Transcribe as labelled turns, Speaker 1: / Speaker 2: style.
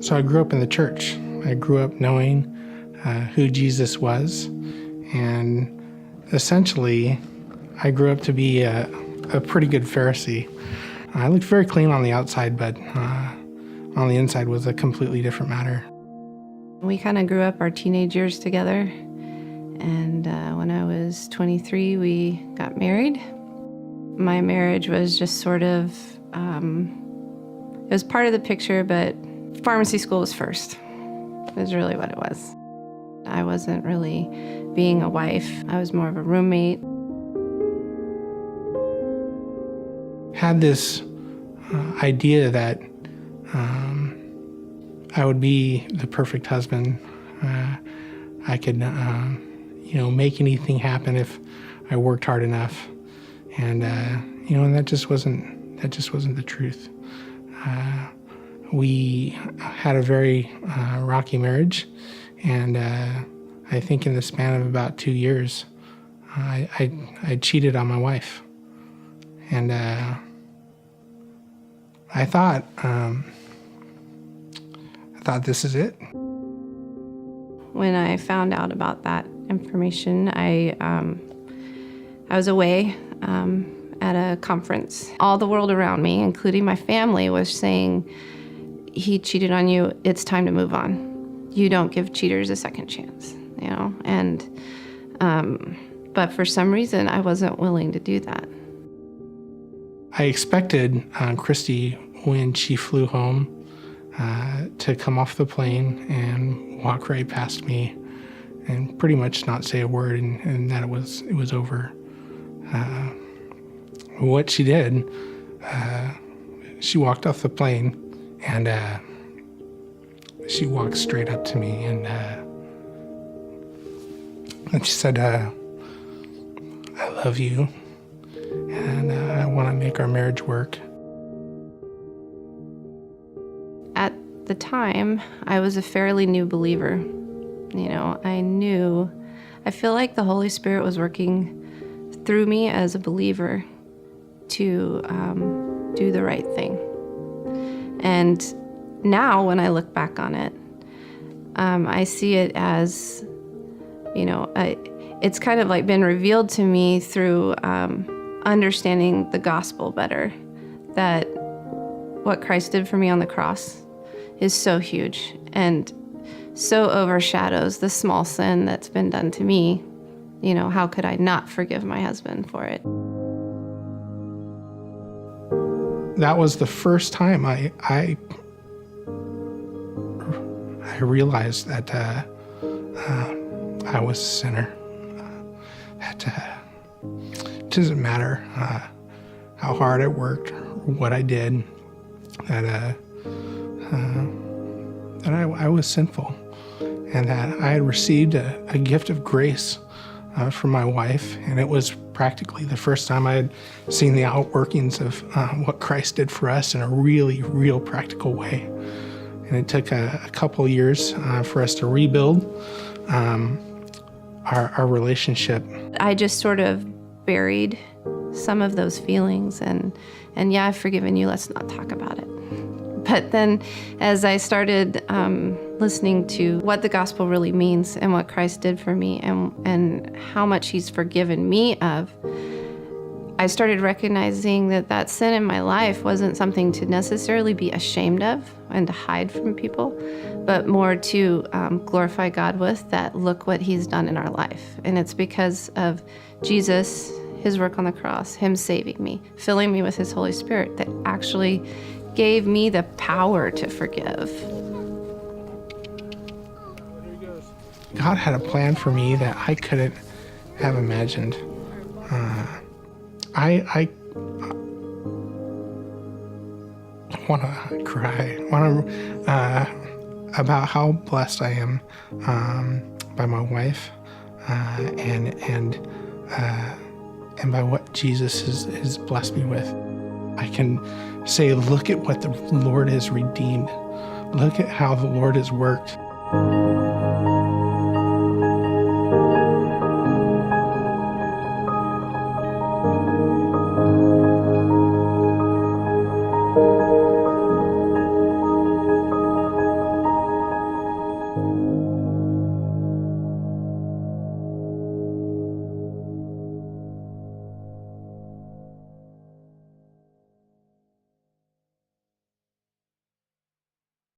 Speaker 1: So I grew up in the church. I grew up knowing who Jesus was, and essentially I grew up to be a pretty good Pharisee. I looked very clean on the outside, but on the inside was a completely different matter.
Speaker 2: We kind of grew up our teenage years together, and when I was 23, we got married. My marriage was just sort of, it was part of the picture, but pharmacy school was first. Is really what it was. I wasn't really being a wife. I was more of a roommate.
Speaker 1: Had this idea that I would be the perfect husband. I could, make anything happen if I worked hard enough, and and that just wasn't the truth. We had a very rocky marriage, and I think in the span of about 2 years, I cheated on my wife, and I thought this is it.
Speaker 2: When I found out about that information, I was away at a conference. All the world around me, including my family, was saying, he cheated on you, it's time to move on. You don't give cheaters a second chance, And, but for some reason, I wasn't willing to do that.
Speaker 1: I expected Christy, when she flew home, to come off the plane and walk right past me and pretty much not say a word, and that it was over. What she did, she walked off the plane, and she walked straight up to me, and she said, I love you, and I want to make our marriage work.
Speaker 2: At the time, I was a fairly new believer. I feel like the Holy Spirit was working through me as a believer to do the right thing. And now when I look back on it, I see it as, it's kind of like been revealed to me through understanding the gospel better, that what Christ did for me on the cross is so huge and so overshadows the small sin that's been done to me. How could I not forgive my husband for it?
Speaker 1: That was the first time I realized that I was a sinner. That it doesn't matter how hard I worked or what I did, that I was sinful, and that I had received a gift of grace from my wife, and it was practically the first time I had seen the outworkings of what Christ did for us in a really, real practical way. And it took a couple years for us to rebuild our relationship.
Speaker 2: I just sort of buried some of those feelings, and yeah, I've forgiven you, let's not talk about it. But then as I started listening to what the gospel really means and what Christ did for me and how much he's forgiven me of, I started recognizing that sin in my life wasn't something to necessarily be ashamed of and to hide from people, but more to glorify God with, that look what he's done in our life. And it's because of Jesus, his work on the cross, him saving me, filling me with his Holy Spirit, that actually gave me the power to forgive.
Speaker 1: God had a plan for me that I couldn't have imagined. I want to cry. About how blessed I am by my wife, and by what Jesus has blessed me with. I can say, look at what the Lord has redeemed. Look at how the Lord has worked.